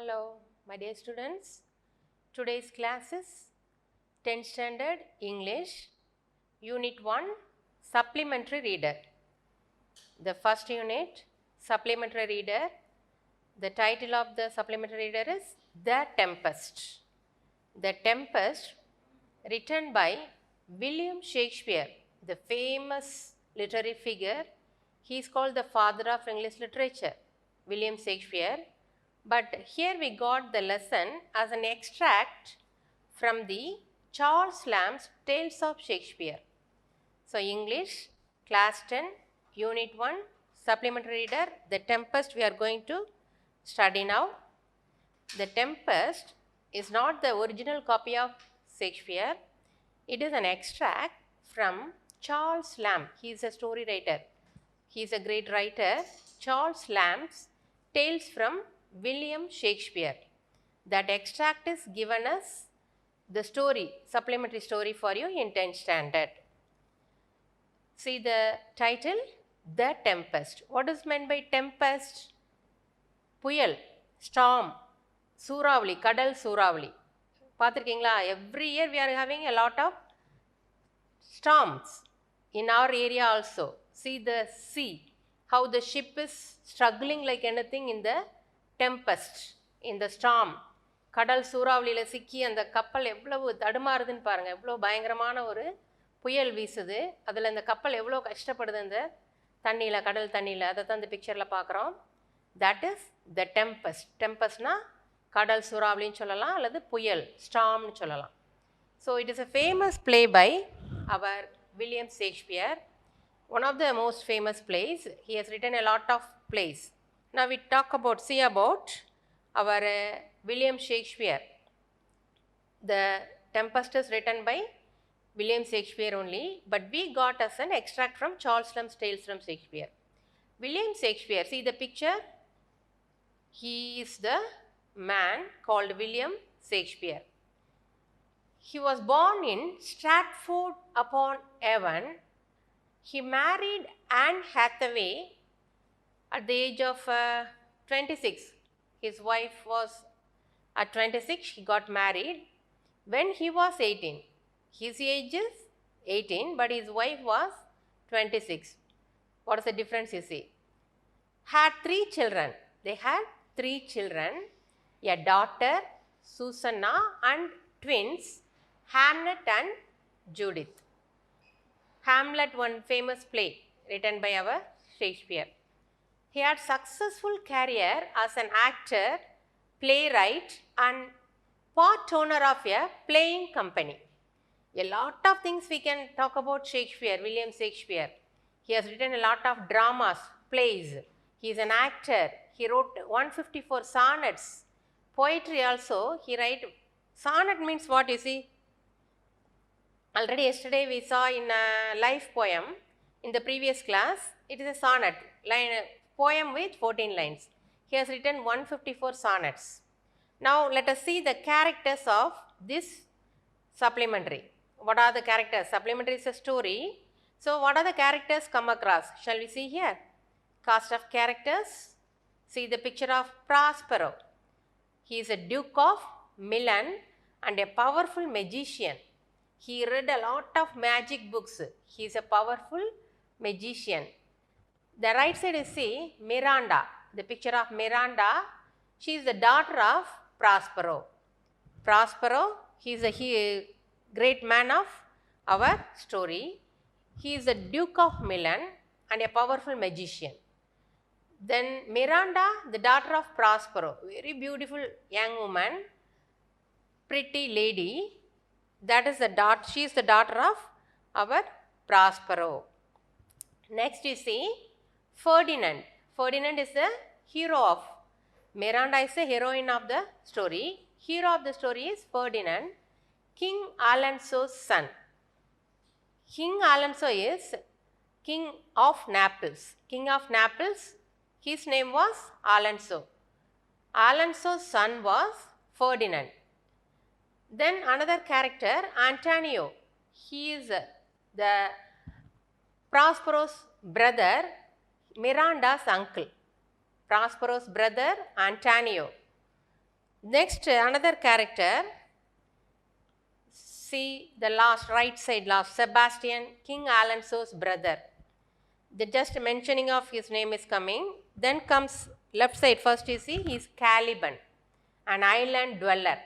Hello, my dear students. Today's class is 10th Standard English, Unit 1, Supplementary Reader. The first unit, Supplementary Reader. The title of the Supplementary Reader is The Tempest. The Tempest, written by William Shakespeare, the famous literary figure. He is called the father of English literature, William Shakespeare. But here we got the lesson as an extract from the Charles Lamb's Tales of Shakespeare. So, English, Class 10, Unit 1, Supplementary Reader, The Tempest we are going to study now. The Tempest is not the original copy of Shakespeare. It is an extract from Charles Lamb. He is a story writer. He is a great writer. Charles Lamb's Tales from William Shakespeare. That extract is given as the story, supplementary story for you in 10th standard. See the title, The Tempest. What is meant by tempest? புயல், storm, சூறாவளி, கடல் சூறாவளி. பார்த்திருக்கீங்களா? Every year we are having a lot of storms in our area also. See the sea, how the ship is struggling like anything in the tempest, in the storm. கடல் சூறாவளியில் சிக்கி அந்த கப்பல் எவ்வளவு தடுமாறுதுன்னு பாருங்கள். எவ்வளோ பயங்கரமான ஒரு புயல் வீசுது. அதில் இந்த கப்பல் எவ்வளோ கஷ்டப்படுது அந்த தண்ணியில், கடல் தண்ணியில். அதை தான் இந்த பிக்சரில் பார்க்குறோம். That is the tempest. டெம்பஸ்ட்னா கடல் சூறாவளின்னு சொல்லலாம், அல்லது புயல், ஸ்டாம்னு சொல்லலாம். So it is a famous play by our William Shakespeare. One of the most famous plays. He has written a lot of plays. Now we see about our William Shakespeare. The Tempest is written by William Shakespeare only, but we got as an extract from Charles Lamb's Tales from Shakespeare. William Shakespeare, see the picture? He is the man called William Shakespeare. He was born in Stratford upon Avon. He married Anne Hathaway at the age of 26. His wife was at 26, he got married when he was 18. His age is 18, but his wife was 26. What is the difference you see? Had 3 children. They had 3 children, a daughter, Susanna, and twins, Hamlet and Judith. Hamlet, one famous play written by our Shakespeare. He had successful career as an actor, playwright, and part owner of a playing company. A lot of things we can talk about Shakespeare, William Shakespeare. He has written a lot of dramas, plays. He is an actor. He wrote 154 sonnets. Poetry also, he write. Sonnet means what you see? Already yesterday we saw in a life poem in the previous class. It is a sonnet, poem with 14 lines. He has written 154 sonnets. Now let us see the characters of this supplementary. What are the characters? Supplementary is a story. So what are the characters come across? Shall we see here? Cast of characters. See the picture of Prospero. He is a Duke of Milan and a powerful magician. He read a lot of magic books. He is a powerful magician. The right side is see Miranda. The picture of Miranda. She is the daughter of Prospero. Prospero, he is a great man of our story. He is the Duke of Milan and a powerful magician. Then Miranda, the daughter of Prospero, very beautiful young woman, pretty lady. That is the daughter, she is the daughter of our Prospero. Next you see Ferdinand. Ferdinand is the hero of, Miranda is the heroine of the story. Hero of the story is Ferdinand, King Alonso's son. King Alonso is King of Naples. King of Naples, his name was Alonso. Alonso's son was Ferdinand. Then another character, Antonio. He is the Prospero's brother, Miranda's uncle. Prospero's brother, Antonio. Next, another character, see the last, right side last, Sebastian, King Alonso's brother. The just mentioning of his name is coming. Then comes left side, first you see, he is Caliban, an island dweller.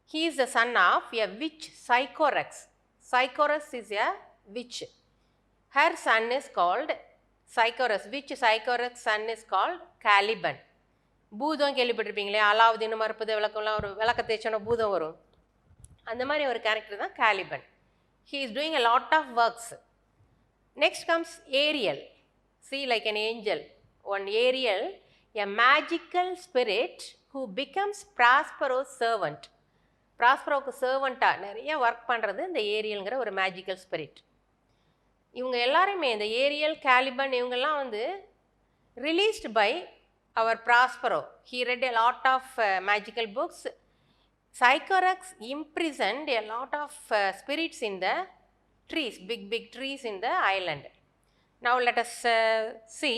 He is the son of a witch, Sycorax. Sycorax is a witch. Her son is called Sycorax. Which Sycorax son is called Caliban. பூதம் கேள்விப்பட்டிருப்பீங்களே, அலாவுதீன் மறுப்பது விளக்கம்லாம் ஒரு விளக்க தேய்ச்சோன்னா பூதம் வரும், அந்த மாதிரி ஒரு character தான் Caliban. He is doing a lot of works. Next comes Ariel. See, like an angel. One Ariel, a magical spirit who becomes Prospero's servant. Prosperoக்கு சர்வெண்ட்டாக நிறைய ஒர்க் பண்ணுறது இந்த ஏரியல்ங்கிற ஒரு மேஜிக்கல் ஸ்பிரிட். இவங்க எல்லாருமே இந்த ஏரியல், Caliban இவங்கெல்லாம் வந்து ரிலீஸ்டு பை அவர் Prospero. He read a lot of magical books. Sycorax imprisoned a lot of spirits in the trees, big trees in the island. Now let us see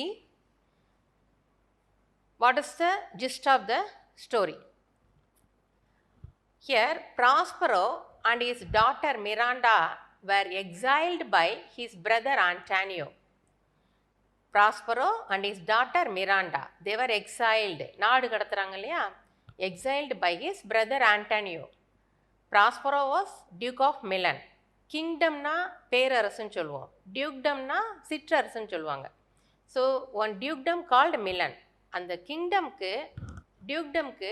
what is the gist of the story. Here Prospero and his daughter Miranda were exiled by his brother Antonio. Prospero and his daughter Miranda, they were exiled. நாடு கடத்துறாங்க இல்லையா, exiled by his brother Antonio. Prospero was Duke of Milan. கிங்டம்னா பேரரசுன்னு சொல்லுவோம், டியூக்டம்னா சிற்றரசுன்னு சொல்லுவாங்க. So one dukedom called Milan. அந்த கிங்டம்க்கு, டியூக்டம்க்கு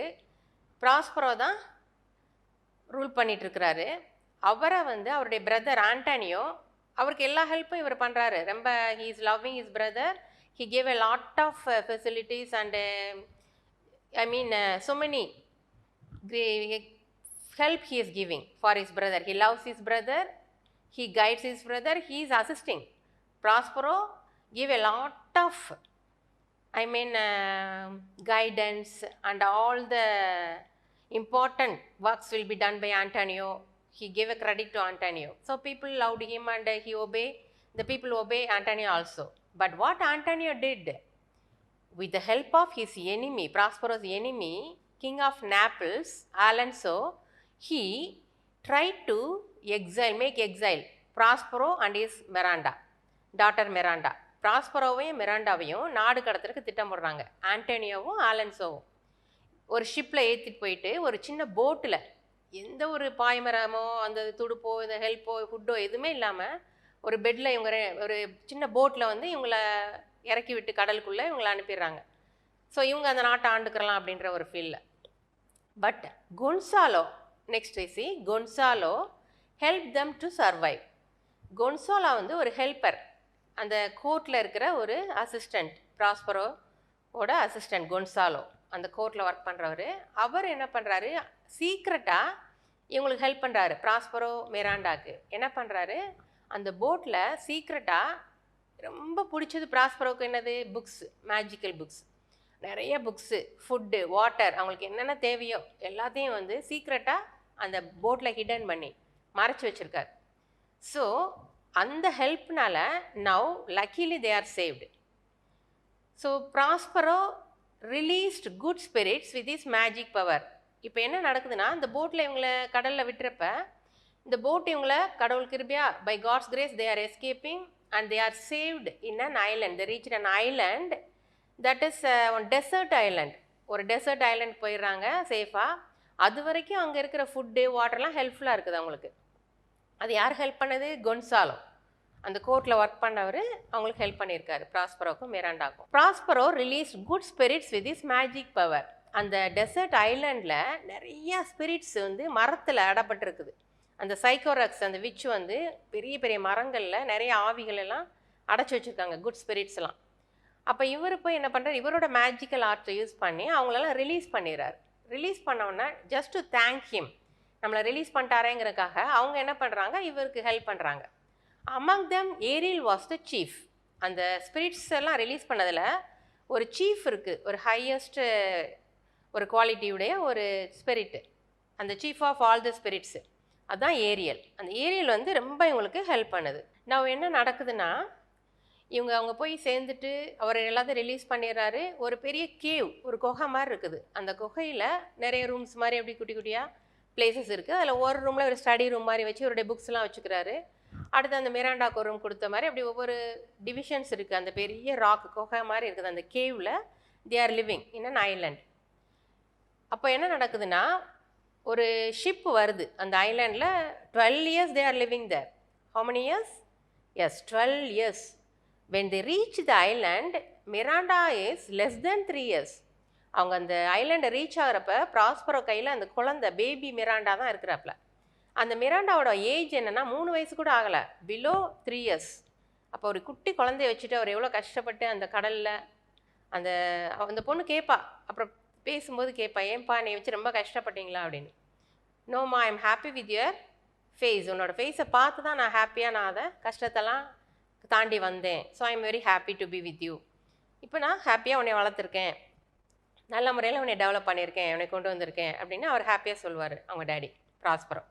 Prospero தான் rule பண்ணிகிட்ருக்கிறாரு. அவரை வந்து அவருடைய பிரதர் ஆண்டனியோ, அவருக்கு எல்லா ஹெல்ப்பும் இவர் பண்ணுறாரு. ரொம்ப he is loving his brother. He gave a lot of facilities and I mean so many help he is giving for his brother. He loves his brother, he guides his brother, he is assisting. Prospero give a lot of guidance, and all the important works will be done by Antonio. He gave a credit to Antonio. So people loved him and he obeyed. The people obey Antonio also. But what Antonio did, with the help of his enemy, Prospero's enemy, King of Naples, Alonso, he tried to make exile Prospero and his Miranda, daughter Miranda. Prosperoவையும் மிராண்டாவையும் நாடு கடத்துறதுக்கு திட்டம் போடுறாங்க. ஆண்டனியோவும் ஆலன்சோவும் ஒரு ஷிப்பில் ஏற்றிட்டு போயிட்டு ஒரு சின்ன போட்டில், எந்த ஒரு பாய்மரமோ அந்த துடுப்போ இந்த ஹெல்ப்போ ஃபுட்டோ எதுவுமே இல்லாமல் ஒரு பெட்டில் இவங்க ஒரு சின்ன போட்டில் வந்து இவங்களை இறக்கி விட்டு கடலுக்குள்ளே இவங்களை அனுப்பிடுறாங்க. ஸோ இவங்க அந்த நாட்டை ஆண்டுக்கிறலாம் அப்படின்ற ஒரு ஃபீலில். பட் கொன்சாலோ, நெக்ஸ்ட் சி, Gonzalo help them to survive. Gonzalo வந்து ஒரு ஹெல்ப்பர், அந்த கோர்ட்டில் இருக்கிற ஒரு அசிஸ்டண்ட், ப்ராஸ்பரோவோட அசிஸ்டண்ட் கொன்சாலோ, அந்த கோர்ட்டில் ஒர்க் பண்ணுறவர். அவர் என்ன பண்ணுறாரு, சீக்ரெட்டாக இவங்களுக்கு ஹெல்ப் பண்ணுறாரு. ப்ராஸ்பரோ மிராண்டாக்கு என்ன பண்ணுறாரு, அந்த போட்டில் சீக்ரெட்டாக ரொம்ப பிடிச்சது ப்ராஸ்பரோவுக்கு என்னது, புக்ஸ், மேஜிக்கல் புக்ஸ், நிறைய புக்ஸு, ஃபுட்டு, வாட்டர், அவங்களுக்கு என்னென்ன தேவையோ எல்லாத்தையும் வந்து சீக்ரெட்டாக அந்த போட்டில் ஹிடன் பண்ணி மறைச்சி வச்சுருக்கார். ஸோ அந்த ஹெல்ப்னால now luckily they are saved. So Prospero released good spirits with his magic power. இப்போ என்ன நடக்குதுன்னா, இந்த போட்டில் இவங்களை கடலில் விட்டுறப்ப இந்த போட் இவங்களை கடவுள் கிருபையா by God's grace they are escaping and they are saved in an island. They reach an island that is one desert island. ஒரு டெசர்ட் ஐலண்ட் போயிடுறாங்க சேஃபாக. அது வரைக்கும் அங்கே இருக்கிற ஃபுட்டு வாட்டர்லாம் ஹெல்ப்ஃபுல்லாக இருக்குது அவங்களுக்கு. அது யார் ஹெல்ப் பண்ணது, கொன்சாலோ, அந்த கோர்ட்டில் ஒர்க் பண்ணவர் அவங்களுக்கு ஹெல்ப் பண்ணியிருக்காரு ப்ராஸ்பரோக்கும் மிராண்டாக்கும். Prospero release good spirits with his magic power. அந்த டெசர்ட் ஐலண்டில் நிறைய ஸ்பிரிட்ஸ் வந்து மரத்தில் அடப்பட்டிருக்குது. அந்த சைக்கோரக்ஸ், அந்த விச் வந்து பெரிய பெரிய மரங்களில் நிறைய ஆவிகள் எல்லாம் அடைச்சி வச்சுருக்காங்க, குட் ஸ்பிரிட்ஸ் எல்லாம். அப்போ இவர் போய் என்ன பண்ணுறாரு, இவரோட மேஜிக்கல் ஆர்ட்டை யூஸ் பண்ணி அவங்களெல்லாம் ரிலீஸ் பண்ணிடுறாரு. ரிலீஸ் பண்ணோன்னா ஜஸ்ட் டு தேங்க் ஹிம், நம்மளை ரிலீஸ் பண்ணிட்டாரேங்கிறதுக்காக அவங்க என்ன பண்ணுறாங்க, இவருக்கு ஹெல்ப் பண்ணுறாங்க. Among them Ariel was the chief. அந்த ஸ்பிரிட்ஸ் எல்லாம் ரிலீஸ் பண்ணதில் ஒரு சீஃப் இருக்குது, ஒரு ஹையஸ்ட் ஒரு குவாலிட்டியுடைய ஒரு ஸ்பிரிட்டு, அந்த chief of all the spirits, அதுதான் ஏரியல். அந்த ஏரியல் வந்து ரொம்ப இவங்களுக்கு ஹெல்ப் பண்ணுது. நான் என்ன நடக்குதுன்னா, இவங்க அவங்க போய் சேர்ந்துட்டு அவர் எல்லாத்தையும் ரிலீஸ் பண்ணிடுறாரு. ஒரு பெரிய கேவ், ஒரு குகை மாதிரி இருக்குது. அந்த குகையில் நிறைய ரூம்ஸ் மாதிரி அப்படி குட்டி குட்டியாக பிளேசஸ் இருக்குது. அதில் ஒரு ரூமில் ஒரு ஸ்டடி ரூம் மாதிரி வச்சு அவருடைய புக்ஸ்லாம் வச்சுக்கிறாரு. அடுத்து அந்த மிராண்டாக்கு ஒரு ரூம் கொடுத்த மாதிரி அப்படி ஒவ்வொரு டிவிஷன்ஸ் இருக்குது. அந்த பெரிய ராக் குகை மாதிரி இருக்குது. அந்த Cavill they are living in an Island. அப்போ என்ன நடக்குதுன்னா, ஒரு ஷிப் வருது அந்த ஐலாண்டில். 12 years they are living there. How many years? Yes, 12 years. When they reach the island, Miranda is less than 3 years. அவங்க அந்த ஐலாண்டை ரீச் ஆகிறப்ப ப்ராஸ்பரோ கையில் அந்த குழந்தை பேபி மிராண்டா தான் இருக்கிறாப்புல. அந்த மிராண்டாவோட ஏஜ் என்னென்னா 3 வயசு கூட ஆகலை, பிலோ 3 years. அப்போ ஒரு குட்டி குழந்தைய வச்சுட்டு அவர் எவ்வளோ கஷ்டப்பட்டு அந்த கடலில் அந்த பொண்ணு கேட்பா, அப்புறம் பேசும்போது கேட்பா, ஏன்பா நீ வச்சு ரொம்ப கஷ்டப்பட்டீங்களா அப்படின்னு. நோமா, I am happy with your face. உன்னோட ஃபேஸை பார்த்து தான் நான் ஹாப்பியாக நான் அதை கஷ்டத்தெல்லாம் தாண்டி வந்தேன். So I am very happy to be with you. இப்போ நான் ஹாப்பியாக உன்னை வளர்த்துருக்கேன், நல்ல முறையில் உன்னை டெவலப் பண்ணியிருக்கேன், உன்னை கொண்டு வந்திருக்கேன் அப்படின்னு அவர் ஹாப்பியாக சொல்லுவார் அவங்க டேடி ப்ராஸ்பரோ.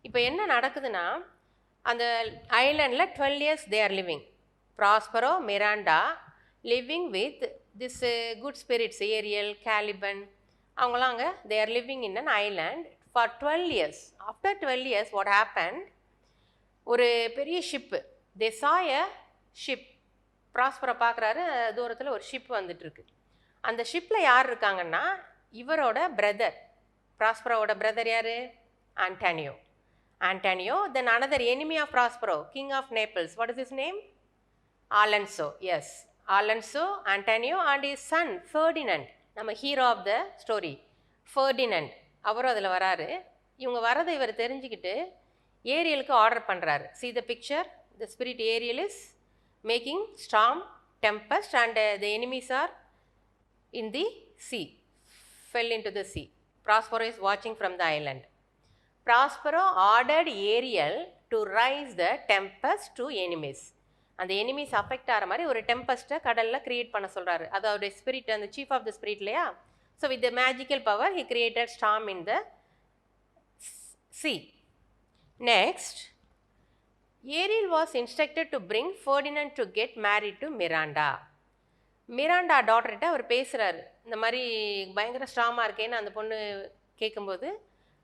இப்போ என்ன நடக்குதுன்னா, அந்த ஐலாண்டில் 12 years they are living. Prospero, Miranda living with this good spirits, Ariel, Caliban, அவங்களாம் அங்கே they are living in an island for 12 years. After 12 years, what happened? ஒரு பெரிய ship, they saw a ship. Prospero பார்க்குறாரு, தூரத்தில் ஒரு ship வந்துட்டுருக்கு. அந்த ஷிப்பில் யார் இருக்காங்கன்னா, இவரோட பிரதர், ப்ராஸ்பரோட பிரதர் யார்? Antonio. Then another enemy of Prospero, king of Naples. What is his name? Alonso. Yes, Alonso, Antonio and his son Ferdinand. நம்ம hero of the story Ferdinand, அவரும் அதில் வராரு. இவங்க வரதை இவர் தெரிஞ்சுக்கிட்டு ஏரியலுக்கு ஆர்டர் பண்ணுறாரு. See the picture, the spirit Ariel is making storm, tempest and the enemies are in the sea, fell into the sea. Prospero is watching from the island. Prospero ordered Ariel to rise the tempest to enemies. அந்த enemies affect ஆகிற மாதிரி ஒரு டெம்பஸ்ட்டை கடலில் create பண்ண சொல்கிறாரு. அது அவருடைய spirit, அந்த சீஃப் ஆஃப் த ஸ்பிரிட் இல்லையா. So with the magical power he created storm in the sea. Next, Ariel was instructed to bring Ferdinand to get married to Miranda. Miranda டாட்டர்கிட்ட அவர் பேசுகிறாரு, இந்த மாதிரி பயங்கர ஸ்ட்ராமாக இருக்கேன்னு அந்த பொண்ணு கேட்கும்போது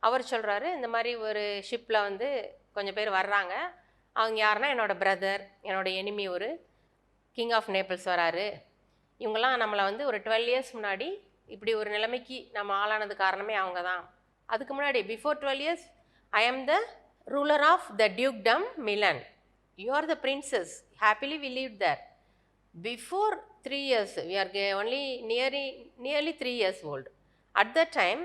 அவர் சொல்கிறாரு, இந்த மாதிரி ஒரு ஷிப்பில் கொஞ்சம் பேர் வர்றாங்க, அவங்க யாருன்னா என்னோடய பிரதர், என்னோடய எனிமி ஒரு கிங் ஆஃப் நேபிள்ஸ் வராரு. இவங்கெல்லாம் நம்மளை ஒரு 12 years முன்னாடி இப்படி ஒரு நிலைமைக்கு நம்ம ஆளானது காரணமே அவங்க தான். அதுக்கு முன்னாடி before 12 years I am the ruler of the dukedom Milan, you are the princess, happily we live there. Before 3 years we are only nearly 3 years old. At that time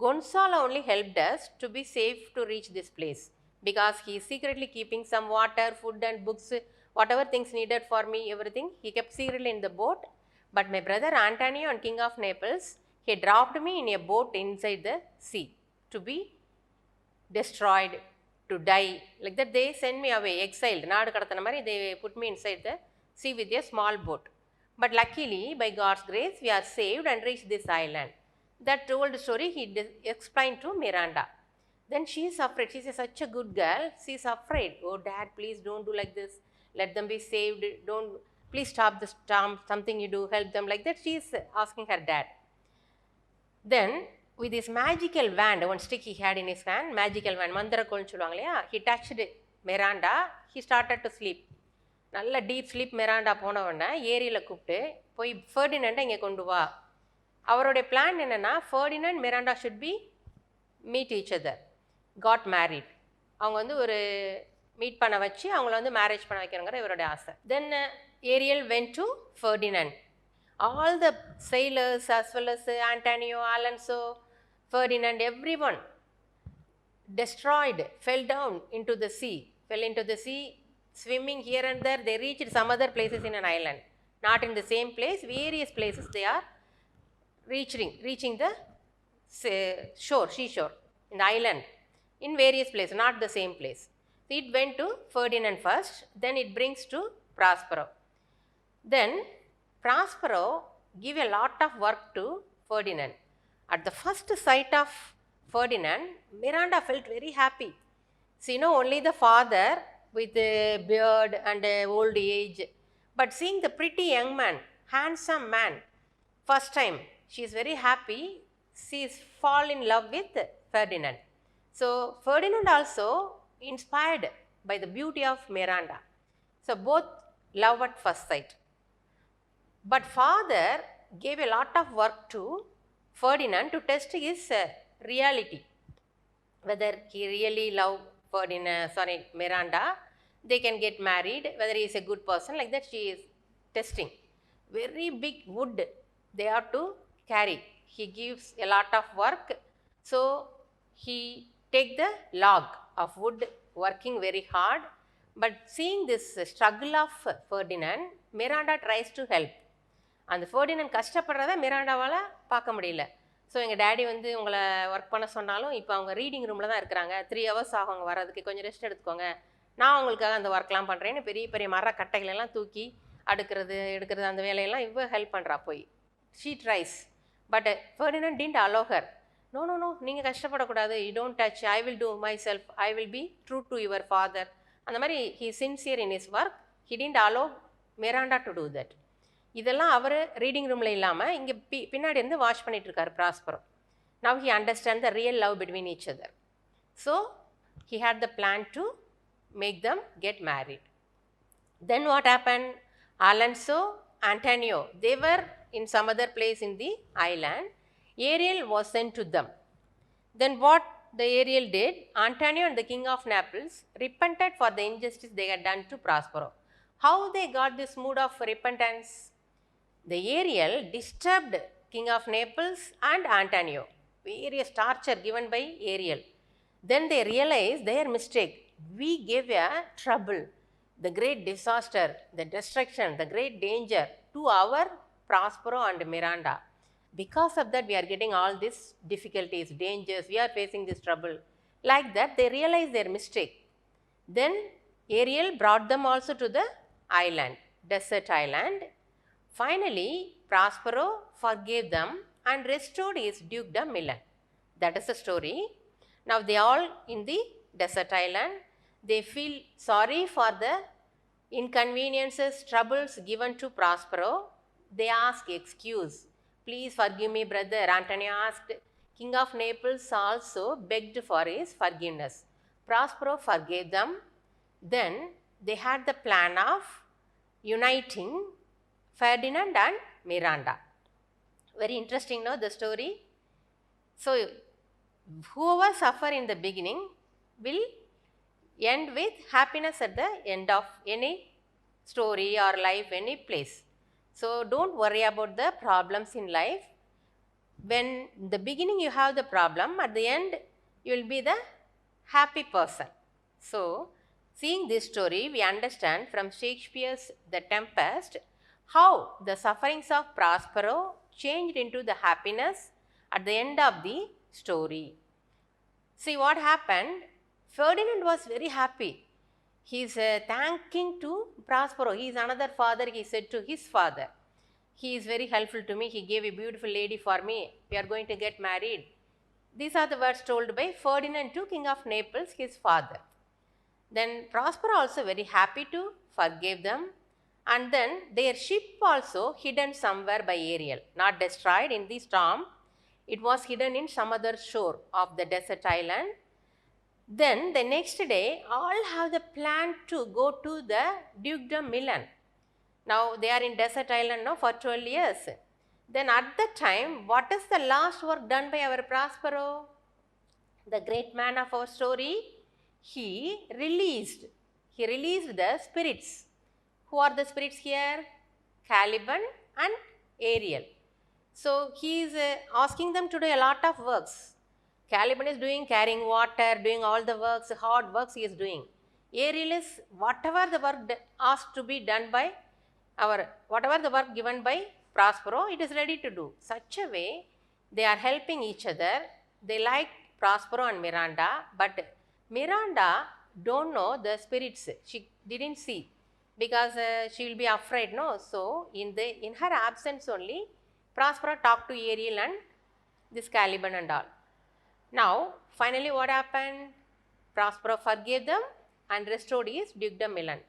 Gonzalo only helped us to be safe to reach this place, because he is secretly keeping some water, food and books, whatever things needed for me, everything he kept secretly in the boat. But my brother Antonio and king of Naples, he dropped me in a boat inside the sea to be destroyed, to die. Like that they sent me away, exiled, naadu kadathana mari they put me inside the sea with a small boat. But luckily by God's grace we are saved and reached this island. That old story he explained to Miranda. Then she is afraid. She is such a good girl. She is afraid. Oh dad, please don't do like this. Let them be saved. Don't, please stop the storm. Something you do, help them. Like that she is asking her dad. Then with this magical wand, one stick he had in his hand, magical wand, mandrakol சொல்லுவாங்க இல்லையா, he touched Miranda. He started to sleep. நல்ல deep sleep. Miranda போன உடனே ஏரியில் கூப்பிட்டு போய் ஃபர்டினண்டை இங்கே கொண்டு வா. அவருடைய பிளான் என்னென்னா, Ferdinand Miranda should be meet each other, got married. அவங்க ஒரு மீட் பண்ண வச்சு அவங்கள மேரேஜ் பண்ண வைக்கிறங்கிற இவருடைய ஆசை. Then Ariel went to Ferdinand. All the sailors as well as Antonio, Alonso, Ferdinand, everyone destroyed, fell down into the sea, swimming here and there. They reached some other places in an island, not in the same place, various places they are reaching the seashore in the island, in various places, not the same place. So it went to Ferdinand first, then it brings to Prospero. Then Prospero give a lot of work to Ferdinand. At the first sight of Ferdinand, Miranda felt very happy. So only the father with a beard and old age, But seeing the pretty young man, handsome man, first time, she is very happy. She is fall in love with Ferdinand. So Ferdinand also inspired by the beauty of Miranda. So both love at first sight. But father gave a lot of work to Ferdinand to test his reality, whether he really loved Miranda, they can get married, whether he is a good person, like that she is testing. Very big wood they have to carry. He gives a lot of work, so he take the log of wood, working very hard. But seeing this struggle of Ferdinand, Miranda tries to help. அந்த Ferdinand கஷ்டப்படுறத மிராண்டாவால் பார்க்க முடியல. So எங்கள் daddy வந்து உங்களை work பண்ண சொன்னாலும் இப்போ அவங்க ரீடிங் ரூமில் தான் இருக்கிறாங்க, 3 hours ஆகும் அவங்க வர்றதுக்கு, கொஞ்சம் ரெஸ்ட் எடுத்துக்கோங்க, நான் உங்களுக்காக அந்த ஒர்க்லாம் பண்ணுறேன்னு பெரிய பெரிய மர கட்டைகளெல்லாம் தூக்கி எடுக்கிறது அந்த வேலையெல்லாம் இவ்வளோ ஹெல்ப் பண்ணுறா போய். She tries, but Ferdinand didn't allow her. No no no, நீங்கள் கஷ்டப்படக்கூடாது, you don't touch, I will do myself, I will be true to your father. அந்த மாதிரி he sincere in his work, he didn't allow Miranda to do that. இதெல்லாம் அவர் reading ரூமில் இல்லாமல் இங்கே பின்னாடி இருந்து வாட்ச் பண்ணிகிட்ருக்காரு Prospero. Now he understand the real love between each other. So he hate the plan to make them get married. Then what happen? Alonso, Antonio, they were in some other place in the island. Ariel was sent to them. Then what the Ariel did? Antonio and the king of Naples repented for the injustice they had done to Prospero. How they got this mood of repentance? The Ariel disturbed king of Naples and Antonio. Various torture given by Ariel. Then they realized their mistake. We gave a trouble, the great disaster, the destruction, the great danger to our Prospero and Miranda. Because of that, we are getting all these difficulties, dangers, we are facing this trouble. Like that, they realized their mistake. Then Ariel brought them also to the island, desert island. Finally, Prospero forgave them and restored his dukedom Milan. That is the story. Now they all in the desert island. They feel sorry for the inconveniences, troubles given to Prospero. They ask excuse. Please forgive me, brother. Antonio asked. King of Naples also begged for his forgiveness. Prospero forgave them. Then they had the plan of uniting Ferdinand and Miranda. Very interesting, no, the story? So, whoever suffer in the beginning will end with happiness at the end of any story or life, any place. So, don't worry about the problems in life. When in the beginning you have the problem, at the end you will be the happy person. So, seeing this story, we understand from Shakespeare's The Tempest how the sufferings of Prospero changed into the happiness at the end of the story. See what happened? Ferdinand was very happy. He is thanking to Prospero. He is another father, he said to his father. He is very helpful to me. He gave a beautiful lady for me. We are going to get married. These are the words told by Ferdinand to King of Naples, his father. Then Prospero also very happy to forgive them. And then their ship also hidden somewhere by Ariel, not destroyed in the storm. It was hidden in some other shore of the desert island. Then the next day, all have the plan to go to the dukedom Milan. Now they are in desert island now for 12 years. Then at that time, what is the last work done by our Prospero? The great man of our story, he released the spirits. Who are the spirits here? Caliban and Ariel. So he is asking them to do a lot of works. Caliban is carrying water, doing all the works, hard works he is doing. Ariel is whatever the work asked to be done by whatever the work given by Prospero, it is ready to do. Such a way, they are helping each other. They like Prospero and Miranda, but Miranda don't know the spirits. She didn't see because she will be afraid, no? So in her absence only, Prospero talked to Ariel and this Caliban and all. Now, finally what happened? Prospero forgave them and restored his dukedom Milan.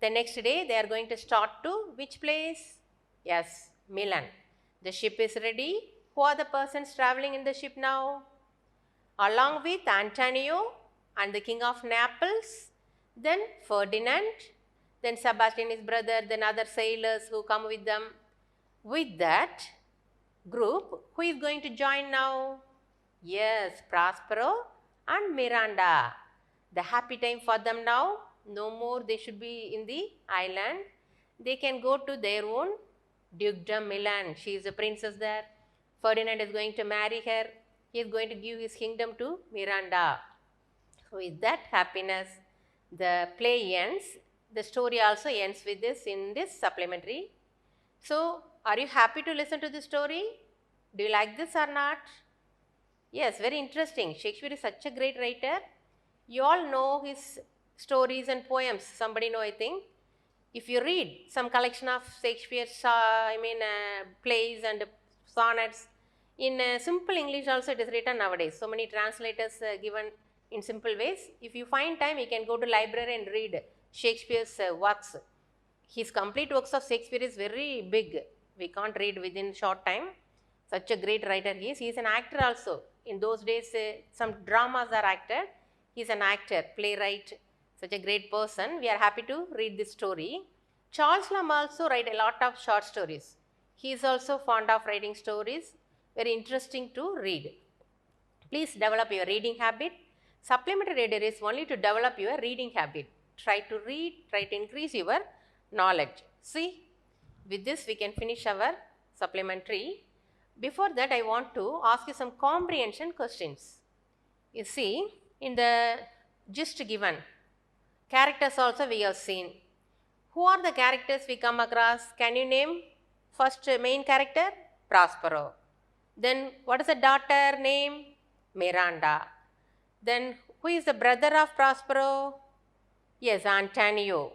The next day they are going to start to which place? Yes, Milan. The ship is ready. Who are the persons traveling in the ship now? Along with Antonio and the king of Naples, then Ferdinand, then Sebastian his brother, then other sailors who come with them. With that group, who is going to join now? Yes, Prospero and Miranda. The happy time for them now. No more they should be in the island. They can go to their own dukedom Milan. She is a princess there. Ferdinand is going to marry her. He is going to give his kingdom to Miranda. So with that happiness, the play ends. The story also ends with this in this supplementary. So are you happy to listen to this story? Do you like this or not? Yes, very interesting. Shakespeare is such a great writer. You all know his stories and poems. Somebody know, I think. If you read some collection of Shakespeare's, plays and sonnets, in simple English also it is written nowadays. So many translators given in simple ways. If you find time, you can go to library and read Shakespeare's works. His complete works of Shakespeare is very big. We can't read within short time. Such a great writer he is. He is an actor also. In those days, some dramas are acted. He is an actor, playwright, such a great person. We are happy to read this story. Charles Lamb also write a lot of short stories. He is also fond of writing stories. Very interesting to read. Please develop your reading habit. Supplementary reader is only to develop your reading habit. Try to read, try to increase your knowledge. See, with this we can finish our supplementary. Before that, I want to ask you some comprehension questions. You see, in the gist given, characters also we have seen. Who are the characters we come across? Can you name? First main character, Prospero. Then what is the daughter name? Miranda. Then who is the brother of Prospero? Yes, Antonio.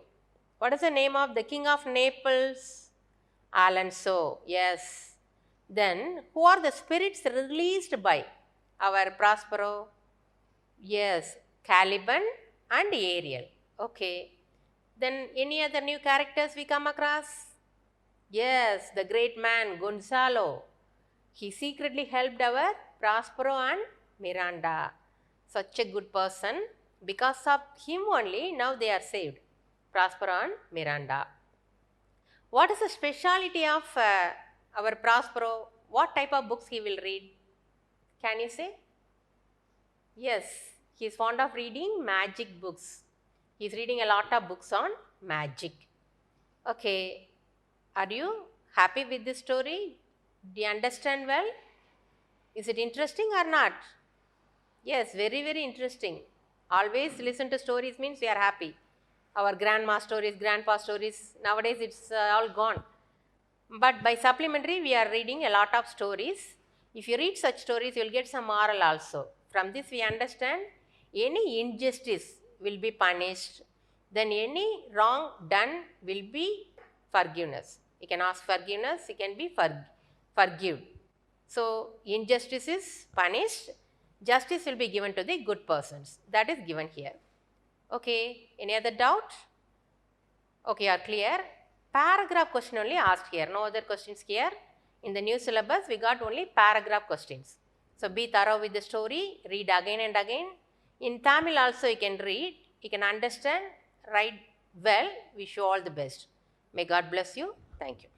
What is the name of the king of Naples? Alonso. Yes. Then who are the spirits released by our Prospero? Yes, Caliban and Ariel. Okay. Then any other new characters we come across? Yes, the great man Gonzalo. He secretly helped our Prospero and Miranda. Such a good person. Because of him only now they are saved. Prospero and Miranda. What is the speciality of our Prospero? What type of books he will read? Can you say? Yes, he is fond of reading magic books. He is reading a lot of books on magic. Okay, are you happy with this story? Do you understand well? Is it interesting or not? Yes, very, very interesting. Always listen to stories means we are happy. Our grandma stories, grandpa stories, nowadays it's all gone. But by supplementary, we are reading a lot of stories. If you read such stories, you will get some moral also. From this, we understand any injustice will be punished. Then any wrong done will be forgiveness. You can ask forgiveness, you can be forgive. So, injustice is punished. Justice will be given to the good persons. That is given here. Okay, any other doubt? Okay, are clear? Paragraph question only asked here, no other questions here. In the new syllabus, we got only paragraph questions. So, be thorough with the story, read again and again. In Tamil also you can read, you can understand, write well. Wish you all the best. May God bless you. Thank you.